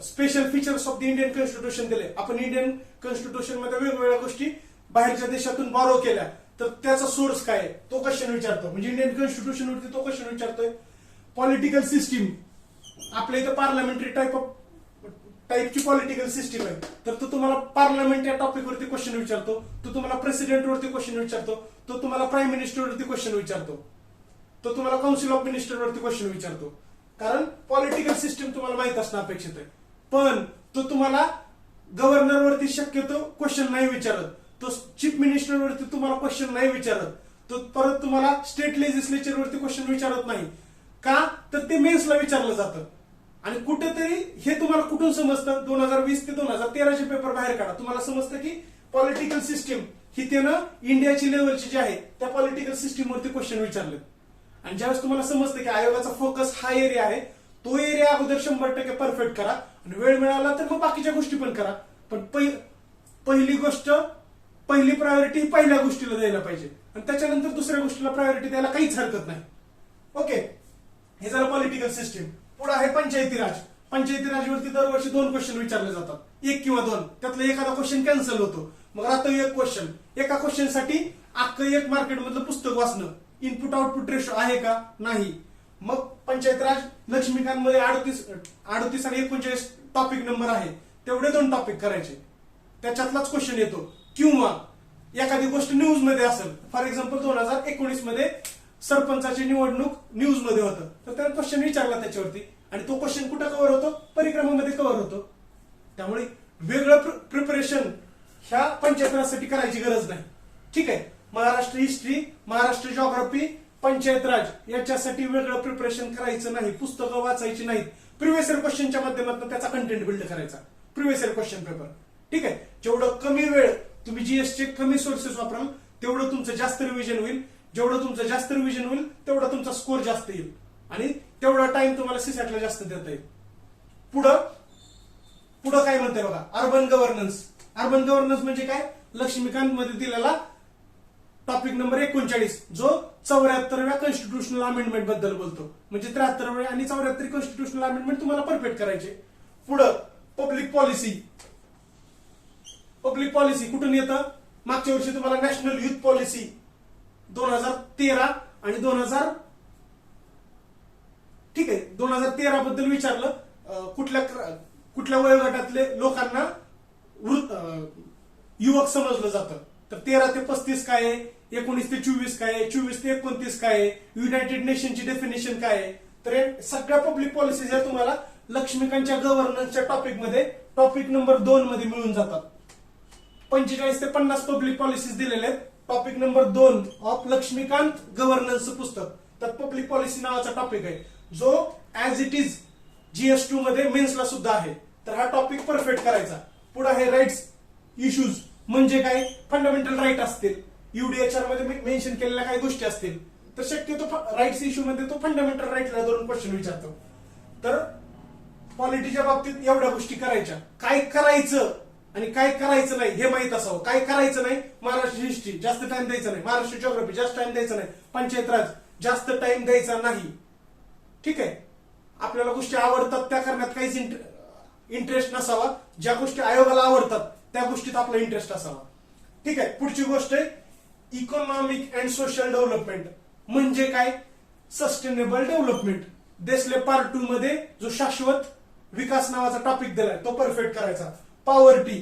special features of the Indian constitution दिले. आपण इंडियन कॉन्स्टिट्यूशन मध्ये वेगवेगळ्या गोष्टी बाहेरच्या देशातून बॉरो केल्या तर त्याचा सोर्स काय तो क्वेश्चन विचारतो. म्हणजे इंडियन कॉन्स्टिट्यूशन वरती तो क्वेश्चन विचारतोय. Political system. आपल्या इथं पार्लमेंटरी टाईपची पॉलिटिकल सिस्टीम आहे तर तो तुम्हाला पार्लमेंट या टॉपिक वरती क्वेश्चन विचारतो. तो तुम्हाला प्रेसिडेंट वरती क्वेश्चन विचारतो. तो तुम्हाला प्राईम मिनिस्टर वरती क्वेश्चन विचारतो. तो तुम्हाला काउन्सिल ऑफ मिनिस्टर वरती क्वेश्चन विचारतो. कारण पॉलिटिकल सिस्टीम तुम्हाला माहित असणं अपेक्षित आहे. पण तो तुम्हाला गव्हर्नर वरती शक्यतो क्वेश्चन नाही विचारत. तो चीफ मिनिस्टर वरती तुम्हाला क्वेश्चन नाही विचारत. तो परत तुम्हाला स्टेट लेजिस्लेचर वरती क्वेश्चन विचारत नाही. का? तर ते मेन्सला विचारलं जातं. आणि कुठेतरी हे तुम्हाला कुठून समजतं? 2020 ते 2013चे पेपर बाहेर काढा, तुम्हाला समजतं की पॉलिटिकल सिस्टीम ही त्यानं इंडियाची लेवलची जी आहे त्या पॉलिटिकल सिस्टीम वरती क्वेश्चन विचारले. आणि ज्यावेळेस तुम्हाला समजतं की आयोगाचा फोकस हा एरिया आहे, तो एरिया अगोदर 100% परफेक्ट करा आणि वेळ मिळाला तर मग बाकीच्या गोष्टी पण करा. पण पहिली गोष्ट, पहिली प्रायोरिटी पहिल्या गोष्टीला द्यायला पाहिजे आणि त्याच्यानंतर दुसऱ्या गोष्टीला प्रायोरिटी द्यायला काहीच हरकत नाही. ओके, हे झालं पॉलिटिकल सिस्टीम. पुढे आहे पंचायती राज. पंचायती राजवरती दरवर्षी 2 क्वेश्चन विचारले जातात, 1 किंवा 2. त्यातलं एखादा क्वेश्चन कॅन्सल होतो, मग राहतो 1 क्वेश्चन. एका क्वेश्चनसाठी अख्खं 1 मार्केटमधलं पुस्तक वाचणं. इनपुट आउटपुट रेशो आहे का? नाही. मग पंचायत राज लक्ष्मीकांत मध्ये 38 आणि 39 टॉपिक नंबर आहे, तेवढे 2 टॉपिक करायचे, त्याच्यातलाच क्वेश्चन येतो. किंवा एखादी गोष्ट न्यूज मध्ये असेल, फॉर एक्झाम्पल 2019 मध्ये सरपंचाची निवडणूक न्यूज मध्ये होतं तर त्याने क्वेश्चन विचारला त्याच्यावरती आणि तो क्वेश्चन कुठं कव्हर होतो? परिक्रमामध्ये कव्हर होतो. त्यामुळे वेगळं प्रिपरेशन ह्या पंचायत राजसाठी करायची गरज नाही. ठीक आहे. महाराष्ट्र हिस्ट्री, महाराष्ट्र जॉग्राफी, पंचायत राज याच्यासाठी वेगळं प्रिपरेशन करायचं नाही. पुस्तकं वाचायची नाहीत. प्रिव्हियस इयर क्वेश्चनच्या माध्यमातून त्याचा कंटेंट बिल्ड करायचा. Previous year question paper. ठीक आहे. जेवढं कमी वेळ तुम्ही जीएसचे कमी सोर्सेस वापराल तेवढं तुमचं जास्त रिव्हिजन होईल. जेवढं तुमचं जास्त रिव्हिजन होईल तेवढा तुमचा स्कोर जास्त येईल आणि तेवढा टाइम तुम्हाला सीसॅटला जास्त देता येईल. पुढं पुढं काय म्हणते बघा, अर्बन गव्हर्नन्स. अर्बन गव्हर्नन्स म्हणजे काय, लक्ष्मीकांत मध्ये दिलेला टॉपिक नंबर 39 जो 74व्या कॉन्स्टिट्यूशनल अमेंडमेंट बद्दल बोलतो. म्हणजे 73व्या आणि 74 कॉन्स्टिट्यूशनल अमेंडमेंट तुम्हाला परफेक्ट करायचे. पुढं पब्लिक पॉलिसी. पब्लिक पॉलिसी कुठून येतं, मागच्या वर्षी तुम्हाला नॅशनल युथ पॉलिसी 2013 आणि 2013 बद्दल विचारलं. कुठल्या वयोगटातले लोकांना युवक समजलं जातं. तर 13 ते 35 काय आहे, 19 ते 24 काय आहे, 24 ते 29 काय आहे, युनायटेड नेशनची डेफिनेशन काय आहे. तर हे सगळ्या पब्लिक पॉलिसीज या तुम्हाला लक्ष्मीकांतच्या गव्हर्नन्सच्या टॉपिक मध्ये टॉपिक नंबर 2 मध्ये मिळून जातात. 45 ते 50 पब्लिक पॉलिसीज दिलेले आहेत. टॉपिक नंबर 2 ऑफ लक्ष्मीकांत गव्हर्नन्सचं पुस्तक, तर पब्लिक पॉलिसी नावाचा टॉपिक आहे जो ऍज इट इज GS2 मध्ये मेन्सला सुद्धा आहे. तर हा टॉपिक परफेक्ट करायचा. पुढे आहे राईट्स इश्यूज. म्हणजे काय, फंडामेंटल राईट असतील, UDHR मध्ये मेन्शन केलेल्या काही गोष्टी असतील, तर शक्यतो राईट्स इश्यू मध्ये तो फंडामेंटल राईटला धरून क्वेश्चन विचारतो. तर पॉलिटीच्या बाबतीत एवढ्या गोष्टी करायच्या. काय करायचं आणि काय करायचं नाही हे माहित असावं. काय करायचं नाही, महाराष्ट्र हिस्ट्री जास्त टाइम द्यायचा नाही, महाराष्ट्र जिओग्राफी जास्त टाइम द्यायचा नाही, पंचायत राज जास्त टाइम द्यायचा नाही. ठीक आहे, आपल्याला गोष्टी आवडतात त्या करण्यात काहीच इंटरेस्ट नसावा. ज्या गोष्टी आयोगाला आवडतात त्या गोष्टीत आपला इंटरेस्ट असावा. ठीक आहे, पुढची गोष्ट आहे इकॉनॉमिक अँड सोशल डेव्हलपमेंट. म्हणजे काय, सस्टेनेबल डेव्हलपमेंट. देसले पार्ट 2 मध्ये जो शाश्वत विकास नावाचा टॉपिक दिलाय तो परफेक्ट करायचा. पॉवर्टी,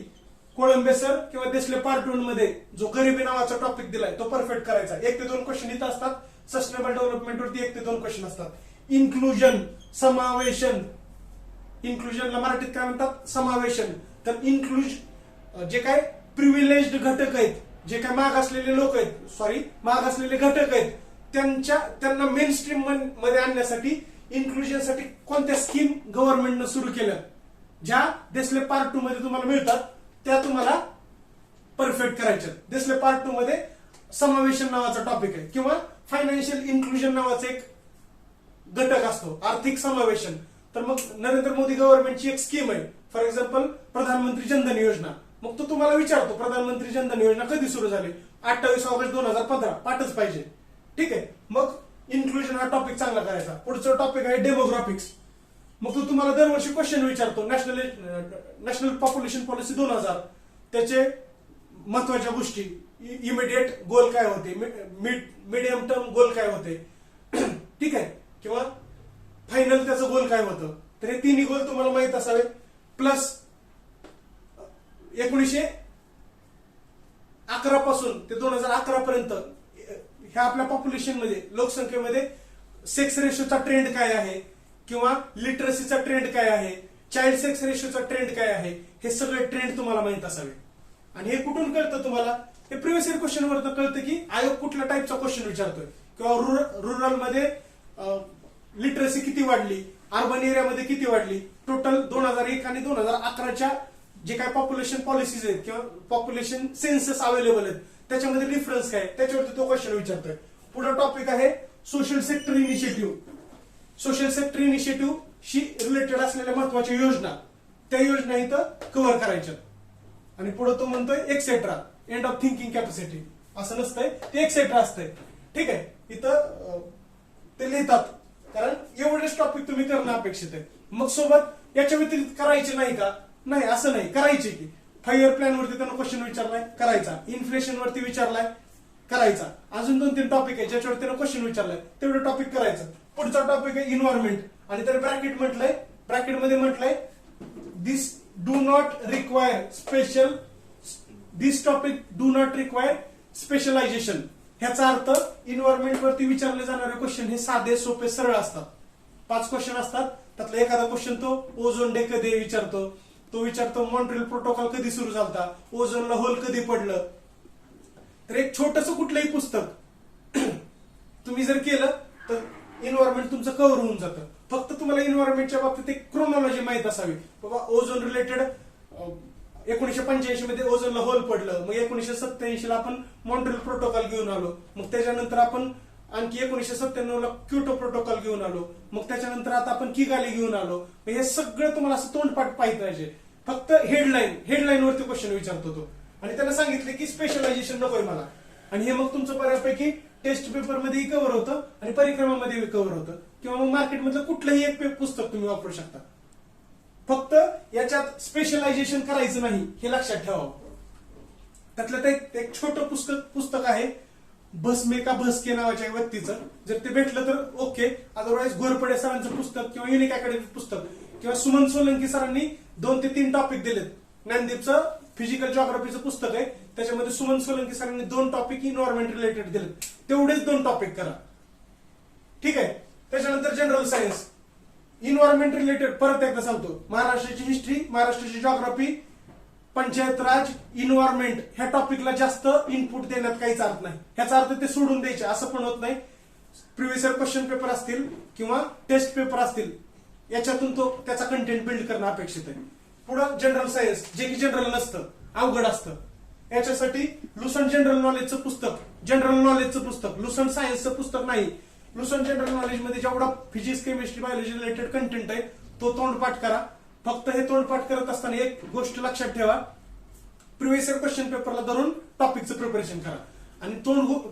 कोळंबे सर किंवा देसले पार्ट 1 मध्ये जो गरिबी नावाचा टॉपिक दिलाय तो परफेक्ट करायचा. 1 ते 2 क्वेश्चन इथं असतात. सस्टेनेबल डेव्हलपमेंट वरती 1 ते 2 क्वेश्चन असतात. इन्क्लुजन, समावेशन. इन्क्लुजनला मराठीत काय म्हणतात, समावेशन. तर जे काय प्रिव्हिलेज्ड घटक आहेत, जे काय मागासलेले लोक आहेत, मागासलेले घटक आहेत, त्यांना मेन स्ट्रीम मध्ये आणण्यासाठी इन्क्लुजनसाठी कोणत्या स्कीम गव्हर्नमेंटनं सुरू केल्या, ज्या देसले पार्ट 2 मध्ये तुम्हाला मिळतात त्या तुम्हाला परफेक्ट करायच्या. देसले पार्ट 2 मध्ये समावेशन नावाचा टॉपिक आहे किंवा फायनान्शियल इन्क्लुजन नावाचा एक घटक असतो, आर्थिक समावेशन. तर मग नरेंद्र मोदी गव्हर्नमेंटची एक स्कीम आहे, फॉर एक्झाम्पल प्रधानमंत्री जनधन योजना. मग तो तुम्हाला विचारतो प्रधानमंत्री जनधन योजना कधी सुरू झाली, 28 ऑगस्ट 2015, पाठच पाहिजे. ठीक आहे, मग इन्क्लुजन हा टॉपिक चांगला करायचा. पुढचा टॉपिक आहे डेमोग्राफिक्स. मग तो तुम्हाला दरवर्षी क्वेश्चन विचारतो. नॅशनल पॉप्युलेशन पॉलिसी 2000, त्याचे महत्वाच्या गोष्टी, इमिडिएट गोल काय होते, मिडियम टर्म गोल काय होते, ठीक आहे, किंवा फायनल त्याचं गोल काय होतं. तर हे तिन्ही गोल तुम्हाला माहित असावे. प्लस 1911 पासून ते 2011 पर्यंत ह्या आपल्या पॉप्युलेशन मध्ये, लोकसंख्येमध्ये सेक्स रेशोचा ट्रेंड काय आहे किंवा लिटरसीचा ट्रेंड काय आहे, चाइल्ड सेक्स रेशोचा ट्रेंड काय आहे, हे सगळे ट्रेंड तुम्हाला माहित असावे. आणि हे कुठून कळतं तुम्हाला, हे प्रिव्हियस इयर क्वेश्चन वरतं कळतं की आयोग कुठल्या टाईपचा क्वेश्चन विचारतोय. किंवा रुरल मध्ये लिटरसी किती वाढली, अर्बन एरियामध्ये किती वाढली, टोटल 2001 आणि 2011च्या जे काय पॉप्युलेशन पॉलिसीज आहेत किंवा पॉप्युलेशन सेन्सस अवेलेबल आहेत त्याच्यामध्ये डिफरन्स काय, त्याच्यावरती तो क्वेश्चन विचारतोय. पुढे टॉपिक आहे social sector initiative. Social sector initiative शी रिलेटेड असलेल्या महत्वाच्या योजना, त्या योजना इथं कव्हर करायच्या. आणि पुढे तो म्हणतोय etcetera, end of thinking capacity. असं नसतंय, ते एक्सेट्रा असतंय. ठीक आहे, इथं ते लिहितात कारण एवढेच टॉपिक तुम्ही करणं अपेक्षित आहे. मग सोबत याच्या व्यतिरिक्त करायचे नाही का, नाही असं नाही, करायचे की. 5 इयर प्लॅन वरती त्यांना क्वेश्चन विचारलाय, करायचा. इन्फ्लेशन वरती विचारलाय, करायचा. अजून 2-3 टॉपिक आहे ज्याच्यावर त्यानं क्वेश्चन विचारलाय, तेवढं टॉपिक करायचं. पुढचा टॉपिक आहे इन्व्हायरमेंट. आणि त्याने ब्रॅकेटमध्ये म्हटलंय this do not require special, this topic do not require specialisation. ह्याचा अर्थ इन्व्हायरमेंट वरती विचारले जाणारे क्वेश्चन हे साधे सोपे सरळ असतात. 5 क्वेश्चन असतात, त्यातला एखादा क्वेश्चन तो ओझोन डे कधी विचारतो, तो विचारतो मॉन्ट्रियल प्रोटोकॉल कधी सुरू झाला, ओझोनला होल कधी पडलं. तर एक छोटस कुठलंही पुस्तक तुम्ही जर केलं तर इन्व्हायरमेंट तुमचं कव्हर होऊन जातं. फक्त तुम्हाला इन्व्हायरमेंटच्या बाबतीत एक क्रोनॉलॉजी माहित असावी. बाबा ओझोन रिलेटेड 1985 मध्ये ओझोनला होल पडलं, मग 1987 ला आपण मॉन्ट्रियल प्रोटोकॉल घेऊन आलो, मग त्याच्यानंतर आपण आणखी 1997 ला क्योटो प्रोटोकॉल घेऊन आलो, मग त्याच्यानंतर आता आपण किगाली घेऊन आलो. मग हे सगळं तुम्हाला असं तोंडपाठ पाहिजे पाहिजे. फक्त हेडलाईन वरती क्वेश्चन विचारतो तो, आणि त्याला सांगितले की स्पेशलायझेशन नकोय मला, आणि हे मग तुमचं बऱ्यापैकी टेस्ट पेपर मध्ये कव्हर होतं आणि परिक्रमामध्ये कव्हर होतं, किंवा मग मार्केटमधलं कुठलंही एक पुस्तक तुम्ही वापरू शकता. फक्त याच्यात स्पेशलायझेशन करायचं नाही हे लक्षात ठेवावं. त्यातलं एक छोटं पुस्तक आहे भस्मे का भस्के नावाच्या व्यक्तीचं, जर ते भेटलं तर ओके, अदरवाईज घोरपडे सरांचं पुस्तक किंवा युनिक अकॅडमिक पुस्तक किंवा सुमन सोलंकी सरांनी 2 ते 3 टॉपिक दिलेत. ज्ञानदीपचं फिजिकल जिओग्राफीचं पुस्तक आहे, त्याच्यामध्ये सुमन सोलंकी सरांनी 2 टॉपिक इन्व्हायरमेंट रिलेटेड दिलेत, तेवढेच 2 टॉपिक करा. ठीक आहे. त्याच्यानंतर जनरल सायन्स इन्व्हायरमेंट रिलेटेड परत एकदा सांगतो, महाराष्ट्राची हिस्ट्री, महाराष्ट्राची जिओग्राफी, पंचायत राज, इन्व्हायरमेंट ह्या टॉपिकला जास्त इनपुट देण्यात काहीच अर्थ नाही. ह्याचा अर्थ ते सोडून द्यायचे असं पण होत नाही. प्रिव्हियस इयर क्वेश्चन पेपर असतील किंवा टेस्ट पेपर असतील, याच्यातून तो त्याचा कंटेंट बिल्ड करणं अपेक्षित आहे. पुढं जनरल सायन्स, जे की जनरल नसतं, अवघड असतं. याच्यासाठी लुसंट जनरल नॉलेजचं पुस्तक, लुसंट सायन्सचं पुस्तक नाही. लुसंट जनरल नॉलेज मध्ये जेवढा physics, chemistry, biology related content आहे तो तोंडपाठ करा. फक्त हे तोंडपाठ करत असताना एक गोष्ट लक्षात ठेवा, प्रिव्हियस इयर क्वेश्चन पेपरला धरून टॉपिकचं प्रिपरेशन करा. आणि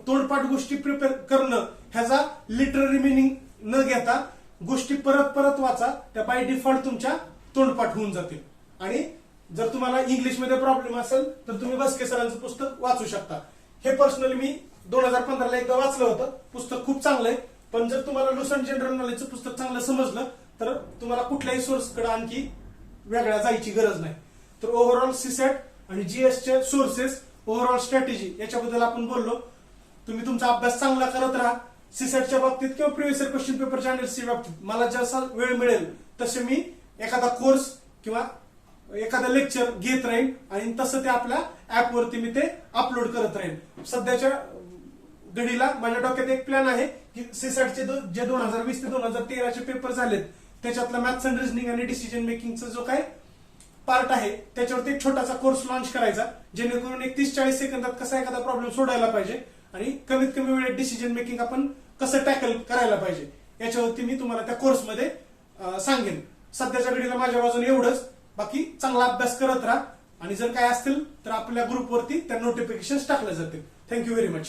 तोंडपाठ गोष्टी प्रिपेअर करणं ह्याचा लिटररी मिनिंग न घेता गोष्टी परत परत वाचा, त्या बाय डिफॉल्ट तुमच्या तोंडपाठ होऊन जातील. आणि जर तुम्हाला इंग्लिशमध्ये प्रॉब्लेम असेल तर तुम्ही भस्के सरांचं पुस्तक वाचू शकता. हे पर्सनली मी 2015 ला एकदा वाचलं होतं, पुस्तक खूप चांगलं आहे. पण जर तुम्हाला लुसंट जनरल नॉलेजचं पुस्तक चांगलं समजलं तर तुम्हाला कुठल्याही सोर्सकडे आणखी वेगळ्या जायची गरज नाही. तर ओव्हरऑल सीसॅट आणि जीएसचे सोर्सेस, ओव्हरऑल स्ट्रॅटेजी याच्याबद्दल आपण बोललो. तुम्ही तुमचा अभ्यास चांगला करत राहा. सीसॅटच्या बाबतीत किंवा प्रिव्हियस इयर क्वेश्चन पेपर चॅनल्सच्या बाबतीत मला जसा वेळ मिळेल तसे मी एखादा कोर्स किंवा एखादा लेक्चर घेत राहीन आणि तसं ते आपल्या ऍप वरती मी ते अपलोड करत राहीन. सध्याच्या घडीला माझ्या डोक्यात एक प्लॅन आहे की सीसॅटचे जे 2020 ते 2013 पेपर झालेत त्याच्यातला मॅथ्स अँड रिझनिंग आणि डिसिजन मेकिंगचा जो काय पार्ट आहे त्याच्यावरती एक छोटासा कोर्स लॉन्च करायचा, जेणेकरून 30-40 सेकंदात कसा एखादा प्रॉब्लेम सोडवायला पाहिजे आणि कमीत कमी वेळेत डिसिजन मेकिंग आपण कसं टॅकल करायला पाहिजे याच्यावरती मी तुम्हाला त्या कोर्समध्ये सांगेन. सध्याच्या घडीला माझ्या बाजूने एवढंच. बाकी चांगला अभ्यास करत राहा आणि जर काय असतील तर आपल्या ग्रुपवरती त्या नोटिफिकेशन टाकल्या जातील. Thank you very much.